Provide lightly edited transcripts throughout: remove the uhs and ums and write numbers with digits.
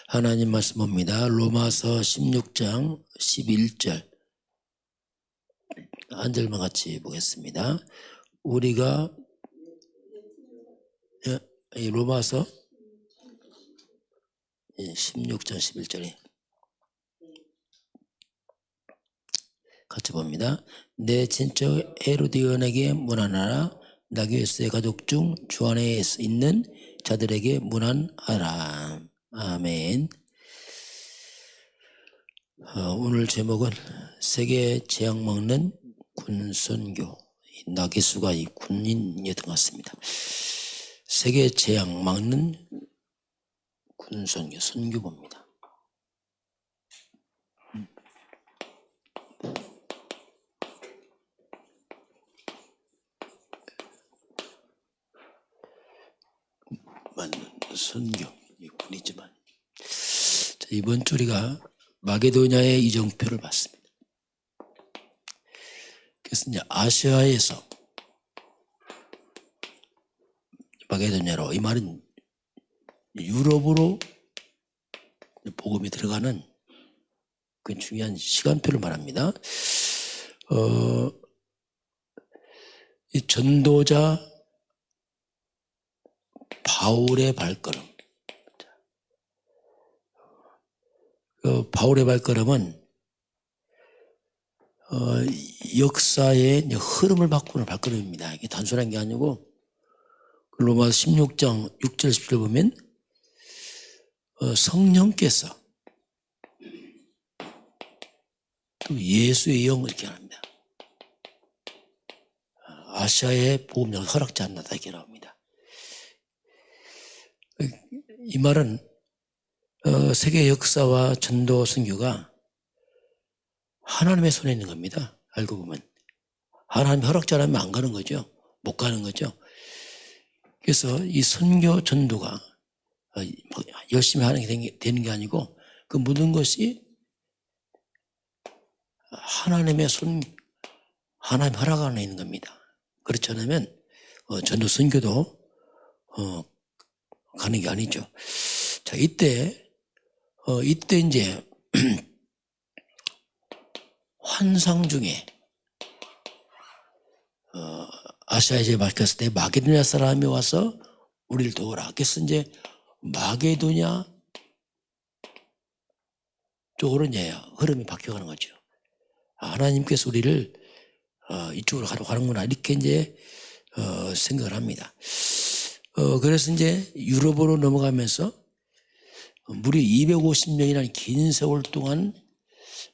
하나님 말씀 봅니다. 로마서 16장 11절 한 절만 같이 보겠습니다. 우리가 로마서 16장 11절에 같이 봅니다. 내 친척 헤로디온에게 문안하라. 나교에서의 가족 중 주 안에 있는 자들에게 문안하라. 아멘. 오늘 제목은 세계 재앙 막는 군선교. 나개수가 이 군인이었던 것 같습니다. 세계 재앙 막는 군선교, 선교봅니다. 맞는 선교, 이 군이지만. 자, 이번 주 우리가 마게도냐의 이정표를 봤습니다. 그래서 이제 아시아에서 마게도냐로, 이 말은 유럽으로 복음이 들어가는 그 중요한 시간표를 말합니다. 이 전도자 바울의 발걸음. 바울의 발걸음은 역사의 흐름을 바꾸는 발걸음입니다. 이게 단순한 게 아니고 로마서 16장 6절 10절 보면 성령께서 또 예수의 영을 이렇게 합니다. 아시아의 복음력을 허락지 않는다 이렇게 나옵니다. 이 말은 세계 역사와 전도 선교가 하나님의 손에 있는 겁니다. 알고 보면 하나님이 허락지 않으면 안 가는 거죠. 못 가는 거죠. 그래서 이 선교 전도가 열심히 하는 게 되는 게 아니고 그 모든 것이 하나님의 손, 하나님 허락 안에 있는 겁니다. 그렇지 않으면 전도 선교도 가는 게 아니죠. 자, 이때 이제 환상 중에 아시아에 밝혔을 때 마게도냐 사람이 와서 우리를 도우라. 그래서 이제 마게도냐 쪽으로 이제 흐름이 바뀌어가는 거죠. 하나님께서 우리를 이쪽으로 가는구나 이렇게 이제 생각을 합니다. 그래서 이제 유럽으로 넘어가면서 무려 250년이라는 긴 세월 동안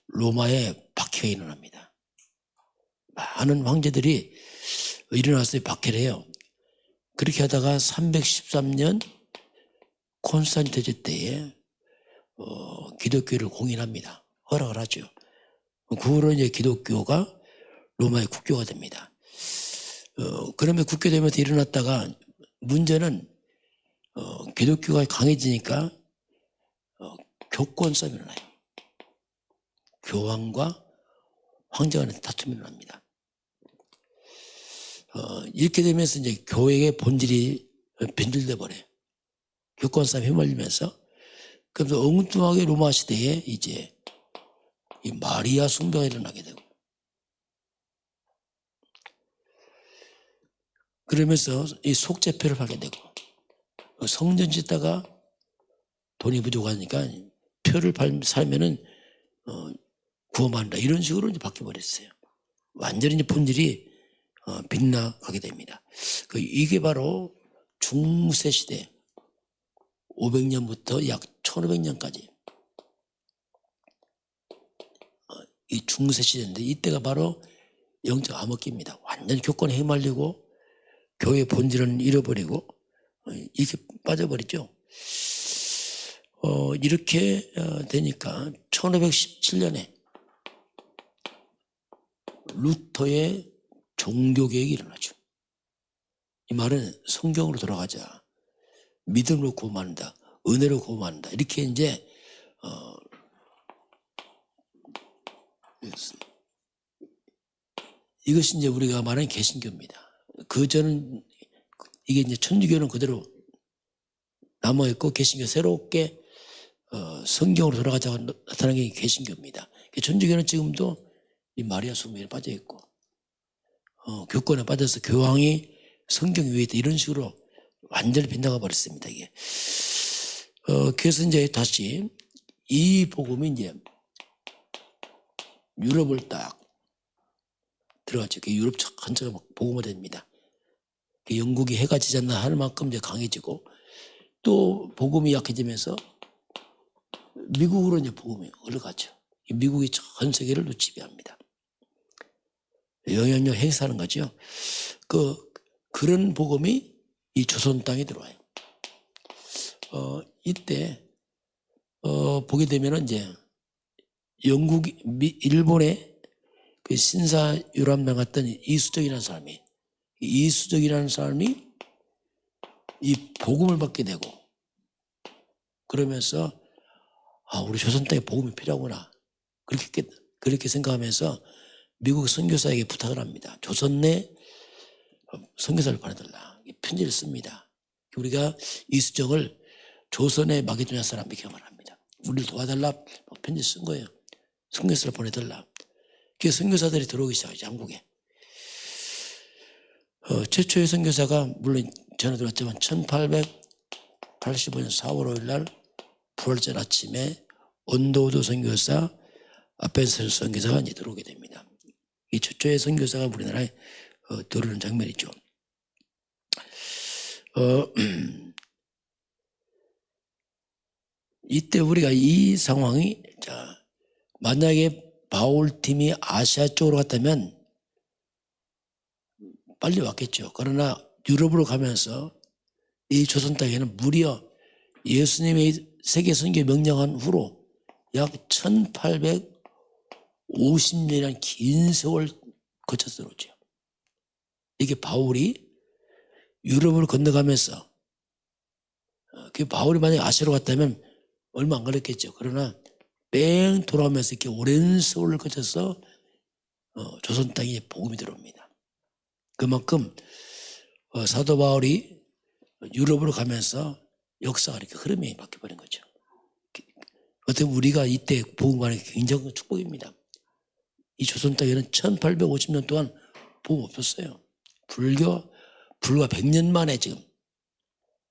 로마에 박해가 일어납니다. 많은 황제들이 일어나서 박해를 해요. 그렇게 하다가 313년 콘스탄티노 때에 기독교를 공인합니다. 허락을 하죠. 그 후로 이제 기독교가 로마의 국교가 됩니다. 그러면 국교되면서 일어났다가 문제는 기독교가 강해지니까 교권 싸움이 일어나요. 교황과 황제 간의 다툼이 일어납니다. 이렇게 되면서 이제 교회의 본질이 변질돼 버려요. 교권 싸움에 휘말리면서. 그래서 엉뚱하게 로마 시대에 이제 이 마리아 숭배가 일어나게 되고, 그러면서 이 속죄표를 하게 되고, 성전 짓다가 돈이 부족하니까 표를 살면은 구원받는다 이런 식으로 이제 바뀌어버렸어요. 완전히 이제 본질이 빗나가게 됩니다. 이게 바로 중세 시대 500년부터 약 1500년까지 이 중세 시대인데, 이때가 바로 영적 암흑기입니다. 완전히 교권에 휘말리고 교회의 본질은 잃어버리고 이렇게 빠져버리죠. 이렇게 되니까 1517년에 루터의 종교개혁이 일어나죠. 이 말은 성경으로 돌아가자, 믿음으로 구원받는다, 은혜로 구원받는다 이렇게 이제 이것이 이제 우리가 말하는 개신교입니다. 그전은 이게 이제 천주교는 그대로 남아있고 개신교 새롭게 성경으로 돌아가자고 나타난 게 개신교입니다. 천주교는 지금도 이 마리아 숭배에 빠져 있고 교권에 빠져서 교황이 성경 위에 있다 이런 식으로 완전히 빗나가 버렸습니다. 이게 그래서 이제 다시 이 복음이 이제 유럽을 딱 들어갔죠. 유럽 전체가 막 복음화됩니다. 영국이 해가 지지 않나 할 만큼 이제 강해지고 또 복음이 약해지면서 미국으로 이제 복음이 흘러가죠. 미국이 전 세계를 지배합니다. 영향력 행사하는 거죠. 그런 복음이 이 조선 땅에 들어와요. 이때 보게 되면은 이제 일본의 그 신사 유람당 갔던 이수적이라는 사람이 이 복음을 받게 되고 그러면서 우리 조선 땅에 복음이 필요하구나 그렇게 생각하면서 미국 선교사에게 부탁을 합니다. 조선 내 선교사를 보내달라. 편지를 씁니다. 우리가 이수정을 조선의 마게도냐 사람에게 말합니다. 우리를 도와달라 편지 쓴 거예요. 선교사를 보내달라. 그 선교사들이 들어오기 시작하죠. 한국에. 최초의 선교사가 물론 전에 들었지만 1885년 4월 5일 날 부활절 아침에 온도우도 선교사 앞에서 선교사가 이제 들어오게 됩니다. 이 최초의 선교사가 우리나라에 들어오는 장면이죠. 이때 우리가 이 상황이 만약에 바울팀이 아시아 쪽으로 갔다면 빨리 왔겠죠. 그러나 유럽으로 가면서 이 조선 땅에는 무려 예수님의 세계 선교 명령한 후로 약 1850년이라는 긴 세월 거쳐서 들어오죠. 이게 바울이 유럽으로 건너가면서 그 바울이 만약에 아시아로 갔다면 얼마 안 걸렸겠죠. 그러나 뺑 돌아오면서 이렇게 오랜 세월을 거쳐서 조선 땅에 복음이 들어옵니다. 그만큼 사도 바울이 유럽으로 가면서 역사가 이렇게 흐름이 바뀌어버린 거죠. 어떻게 우리가 이때 복음하는 게 굉장히 축복입니다. 이 조선 땅에는 1850년 동안 복음 없었어요. 불과 100년 만에 지금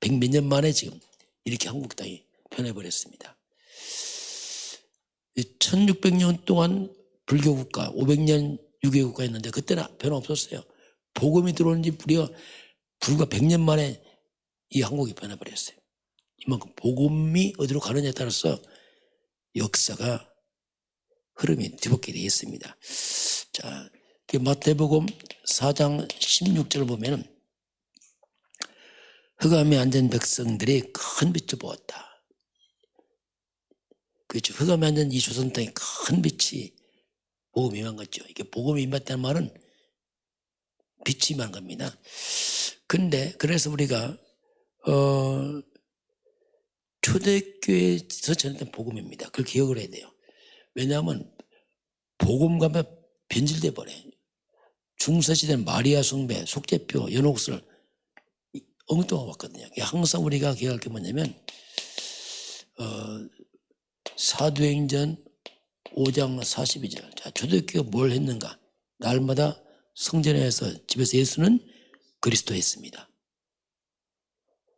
100몇 년 만에 지금 이렇게 한국 땅이 변해버렸습니다. 1600년 동안 불교 국가 500년 유교 국가였는데 그때는 변화 없었어요. 복음이 들어온 지 불과 100년 만에 이 한국이 변해버렸어요. 이만큼 복음이 어디로 가느냐에 따라서 역사가 흐름이 뒤바뀌게 되어 있습니다. 자, 마태복음 4장 16절을 보면은 흑암에 앉은 백성들이 큰 빛을 보았다. 그렇죠. 흑암에 앉은 이 조선 땅에 큰 빛이 복음이 임한 거죠. 이게 복음이 임했다는 말은 빛이 임한 겁니다. 근데 그래서 우리가 초대교회에서 전했던 복음입니다. 그걸 기억을 해야 돼요. 왜냐하면 복음 가면 변질돼 버려요. 중세시대는 마리아 숭배, 속죄표, 연옥설 엉뚱하고 왔거든요. 항상 우리가 기억할 게 뭐냐면 사도행전 5장 42절. 자, 초대교회가 뭘 했는가? 날마다 성전에서 집에서 예수는 그리스도 했습니다.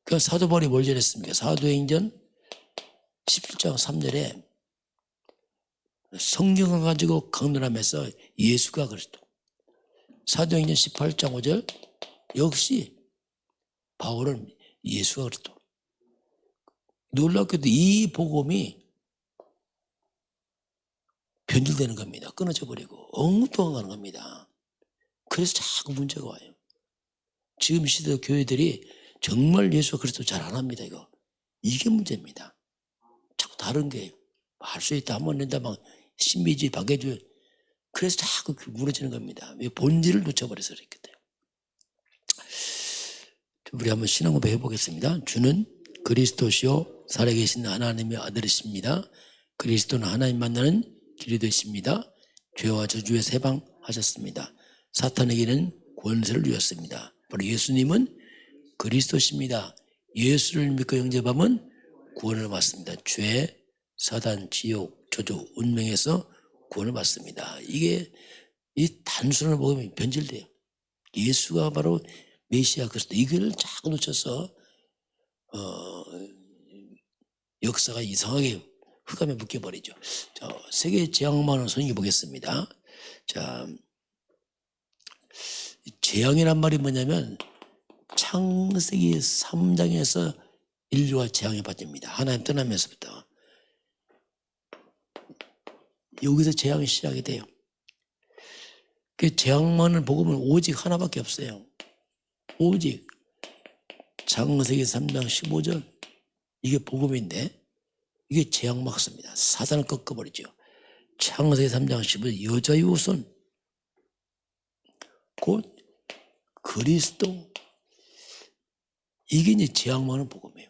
그 사도 바울이 뭘 전했습니까? 사도행전 17장 3절에 성경을 가지고 강론하면서 예수가 그리스도. 사도행전 18장 5절 역시 바울은 예수가 그리스도. 놀랍게도 이 복음이 변질되는 겁니다. 끊어져 버리고 엉뚱한 겁니다. 그래서 자꾸 문제가 와요. 지금 시대 교회들이 정말 예수 그리스도 잘 안 합니다. 이게 문제입니다. 자꾸 다른 게 할 수 있다 하면 된다 막 신비주의 박애주의 그래서 자꾸 무너지는 겁니다. 왜 본질을 놓쳐버려서 그랬거든요. 우리 한번 신앙 고백 해보겠습니다. 주는 그리스도시요 살아계신 하나님의 아들이십니다. 그리스도는 하나님 만나는 길이 되십니다. 죄와 저주에서 해방하셨습니다. 사탄에게는 권세를 주었습니다. 바로 예수님은 그리스도십니다. 예수를 믿고 영접하면 구원을 받습니다. 죄, 사단, 지옥, 저주, 운명에서 구원을 받습니다. 이게 이 단순한 복음이 변질돼요. 예수가 바로 메시아 그리스도, 이걸 자꾸 놓쳐서 역사가 이상하게 흑암에 묶여버리죠. 자, 세계 재앙만을 선생님 보겠습니다. 자, 재앙이란 말이 뭐냐면 창세기 3장에서 인류가 재앙에 빠집니다. 하나님 떠나면서부터. 여기서 재앙이 시작이 돼요. 그 재앙만을 복음은 오직 하나밖에 없어요. 오직 창세기 3장 15절, 이게 복음인데 이게 재앙 막습니다. 사단을 꺾어버리죠. 창세기 3장 15절, 여자의 후손 곧 그리스도, 이게 이제 재앙 막는 복음이에요.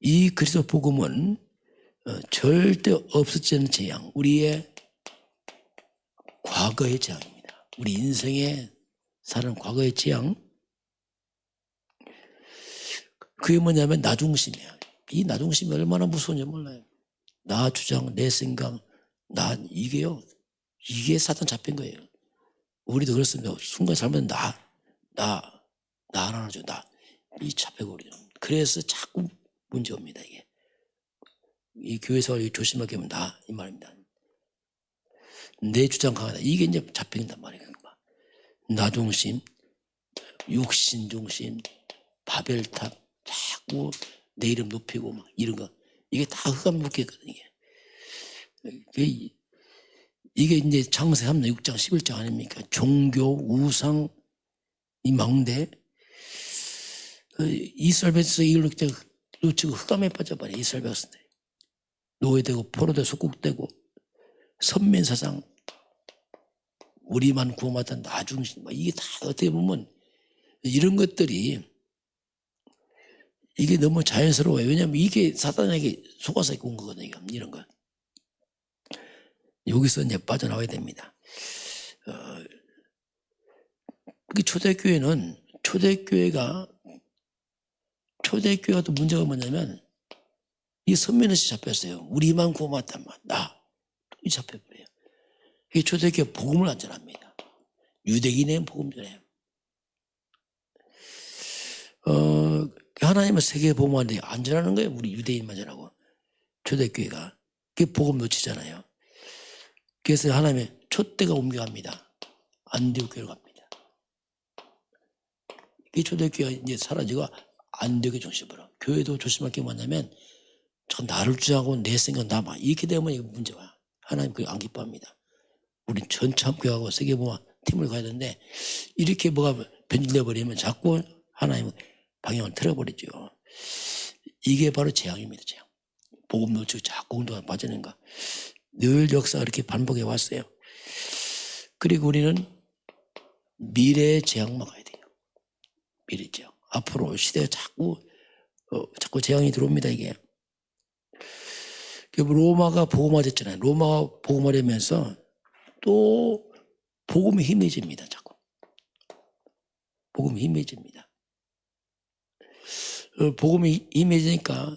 이 그리스도 복음은 절대 없어지지 않는 재앙, 우리의 과거의 재앙입니다. 우리 인생에 사는 과거의 재앙, 그게 뭐냐면 나 중심이야. 이 나 중심이 얼마나 무서운지 몰라요. 나 주장, 내 생각, 이게요, 이게 사단 잡힌 거예요. 우리도 그렇습니다. 순간 잘못하면 나 하나죠. 이 잡혀버리죠. 그래서 자꾸 문제 옵니다. 이게 이 교회에서 조심하게 하면 이 말입니다. 내 주장 강하다, 이게 이제 잡힌단 말이에요. 나 중심, 육신 중심, 바벨탑, 자꾸 내 이름 높이고 막 이런 거, 이게 다 흑암 묶였거든요. 이게 이제 창세기 3장 6장 11장 아닙니까? 종교, 우상, 이 망대, 이스라엘 백성 이걸 놓치고 흑암에 빠져버려. 이스라엘 백성들 노예되고 포로되고 속국되고 선민사상, 우리만 구원받던 나중심, 이게 다 어떻게 보면 이런 것들이 이게 너무 자연스러워요. 왜냐하면 이게 사단에게 속아서 온 거거든요. 이런 거. 여기서 이제 빠져나와야 됩니다. 초대교회가 또 문제가 뭐냐면 이 선민의식 잡혔어요. 우리만 구원받단 말, 이 잡혀버려요. 이 초대교회 복음을 안 전합니다. 유대인의 복음 전해요. 하나님은 세계 복음하는데 안 전하는 거예요. 우리 유대인만 전하고. 초대교회가 그게 복음 놓치잖아요. 그래서 하나님의 촛대가 옮겨갑니다. 안디옥 교회로 갑니다. 이 초대교회가 이제 사라지고 안디옥의 중심으로. 교회도 조심할 게 뭐냐면 나를 주장하고 내 생각 막 이렇게 되면 이거 문제가, 하나님 그게 안 기뻐합니다. 우린 전참교회하고 세계복음 팀을 가야 되는데 이렇게 뭐가 변질돼 버리면 자꾸 하나님 방향을 틀어버리죠. 이게 바로 재앙입니다. 재앙. 복음 놓치고 자꾸 운동에 빠지는 거. 늘 역사가 이렇게 반복해 왔어요. 그리고 우리는 미래의 재앙 막아야 돼요. 미래 재앙. 앞으로 시대에 자꾸 재앙이 들어옵니다. 이게. 로마가 복음화됐잖아요. 로마가 복음화되면서 또 복음이 희미해집니다. 자꾸. 복음이 희미해집니다. 복음이 희미해지니까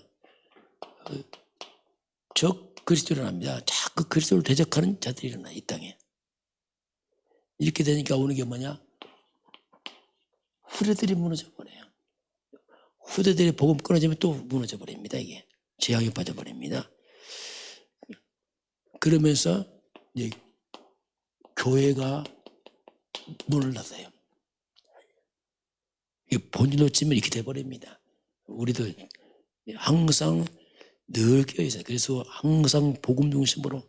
적 그리스도를 일어납니다. 자꾸 그리스도를 대적하는 자들이 일어나, 이 땅에. 이렇게 되니까 오는 게 뭐냐? 후대들이 무너져 버려요. 후대들이 복음 끊어지면 또 무너져 버립니다. 이게 재앙에 빠져버립니다. 그러면서 이제 교회가 문을 닫아요. 본질 놓치면 이렇게 돼버립니다. 우리도 항상 늘 껴있어요. 그래서 항상 복음 중심으로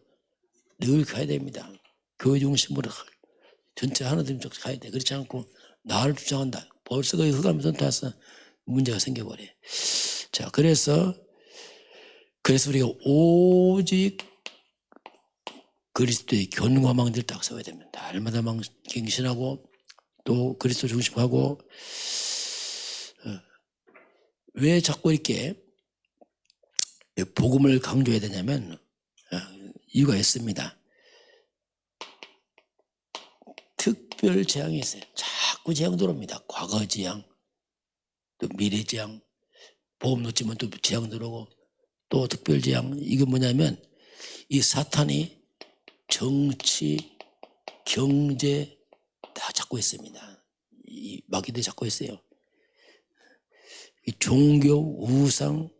늘 가야 됩니다. 교회 중심으로 전체 하나님 쪽 가야 돼. 그렇지 않고 나를 주장한다. 벌써 거의 흑암에 선타서 문제가 생겨버려요. 자, 그래서 우리가 오직 그리스도의 견고한 망대를 딱 세워야 됩니다. 날마다 갱신하고 또 그리스도 중심하고. 왜 자꾸 이렇게 복음을 강조해야 되냐면 이유가 있습니다. 특별 재앙이 있어요. 자꾸 재앙 들어옵니다. 과거 재앙, 또 미래 재앙. 보험 놓치면 또 재앙 들어오고 또 특별 재앙. 이게 뭐냐면 이 사탄이 정치, 경제 다 잡고 있습니다. 이 마귀들이 잡고 있어요. 이 종교, 우상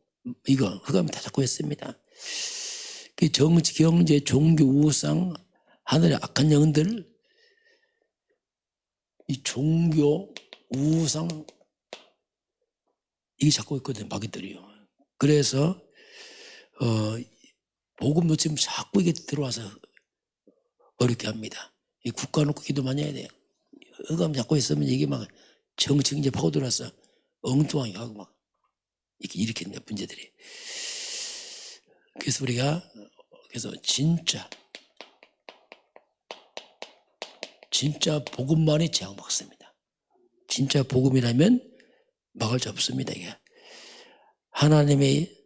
이거 흑암이 다 잡고 있습니다. 그 정치, 경제, 종교, 우상, 하늘의 악한 영들, 이 종교, 우상 이게 잡고 있거든요. 마귀들이요. 그래서 복음 놓치면 자꾸 이게 들어와서 어렵게 합니다. 이 국가 놓고 기도 많이 해야 돼요. 흑암 잡고 있으면 이게 막 정치 경제 파고들어서 엉뚱하게 하고 막 이렇게 일으키는 문제들이. 그래서 우리가 진짜 복음만이 재앙 막습니다. 진짜 복음이라면 막을 수 없습니다. 이게 하나님의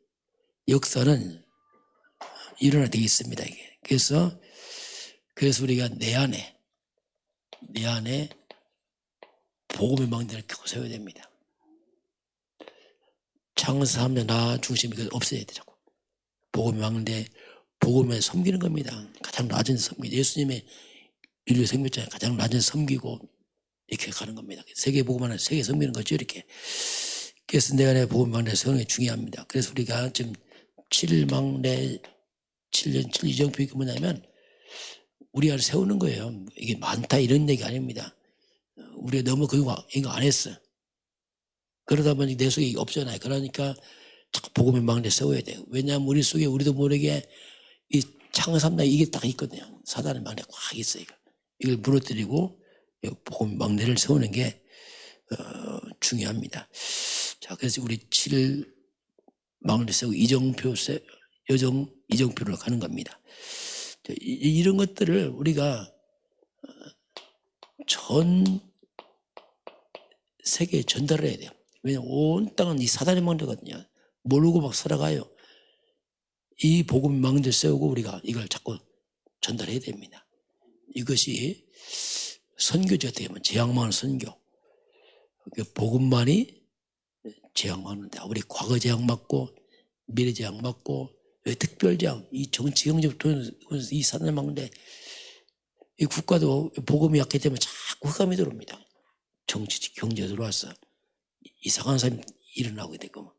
역사는 일어나 되어 있습니다. 이게 그래서 우리가 내 안에 복음의 망대를 켜고 세워야 됩니다. 창사 3년 나 중심이 없어야 돼. 자꾸 복음의 망대, 복음에 섬기는 겁니다. 가장 낮은 섬기. 예수님의 인류 생명자에 가장 낮은 섬기고 이렇게 가는 겁니다. 세계 복음 안에 세계 섬기는 거죠. 이렇게. 그래서 내 안에 복음의 망대 세우는 게 중요합니다. 그래서 우리가 지금 7망대 7년 7이정표 이게 뭐냐면 우리 안에 세우는 거예요. 이게 많다 이런 얘기 아닙니다. 우리가 너무 이거 안 했어. 그러다 보니 내 속에 이게 없잖아요. 그러니까 자꾸 복음의 망대 세워야 돼요. 왜냐하면 우리 속에 우리도 모르게 이 창삼당 이게 딱 있거든요. 사단의 망대가 꽉 있어요. 이걸 무너뜨리고 복음의 망대를 세우는 게 중요합니다. 자, 그래서 우리 7망대 세우고 이정표로 가는 겁니다. 이런 것들을 우리가 전 세계에 전달을 해야 돼요. 왜냐하면 온 땅은 이 사단의 망대거든요. 모르고 막 살아가요. 이 복음 망대 세우고 우리가 이걸 자꾸 전달해야 됩니다. 이것이 선교지 어떻게 보면 재앙망하는 선교. 복음만이 재앙망하는데 우리 과거 재앙 맞고 미래 재앙 맞고 특별 재앙, 이 정치 경제부터 이 사단의 망대, 이 국가도 복음이 약하기 때문에 자꾸 흑암이 들어옵니다. 정치 경제 들어와서 이상한 사람이 일어나게 되고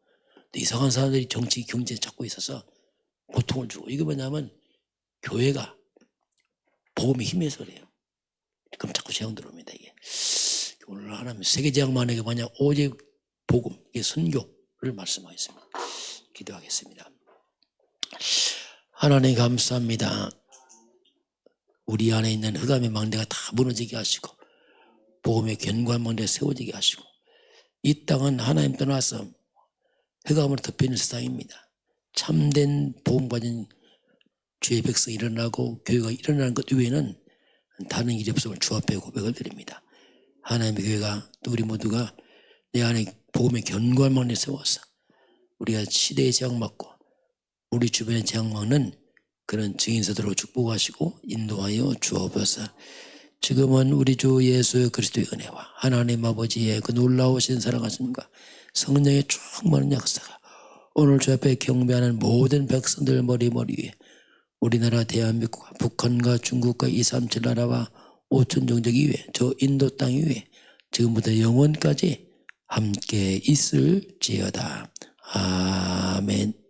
이상한 사람들이 정치 경제에 잡고 있어서 고통을 주고. 이게 뭐냐면 교회가 복음이 힘에서 그래요. 그럼 자꾸 재앙 들어옵니다. 이게 오늘 하나님 세계 재앙만에게 만약 오직 복음, 이게 선교를 말씀하겠습니다. 기도하겠습니다. 하나님 감사합니다. 우리 안에 있는 흑암의 망대가 다 무너지게 하시고 복음의 견고한 망대 세워지게 하시고 이 땅은 하나님 떠나서 흑암으로 덮여있는 세상입니다. 참된 복음 가진 주의 백성이 일어나고 교회가 일어나는 것 외에는 다른 일이 없음을 주 앞에 고백을 드립니다. 하나님의 교회가 또 우리 모두가 내 안에 복음의 견고한 망대 세워서 우리가 시대의 재앙 맞고 우리 주변의 재앙 막는 그런 증인서들로 축복하시고 인도하여 주옵소서. 지금은 우리 주 예수 그리스도의 은혜와 하나님 아버지의 그 놀라우신 사랑하심과 성령의 충만한 역사가 오늘 주 앞에 경배하는 모든 백성들 머리 위에 우리나라 대한민국과 북한과 중국과 237 나라와 5천 종족 이외 저 인도 땅 위에 지금부터 영원까지 함께 있을지어다. 아멘.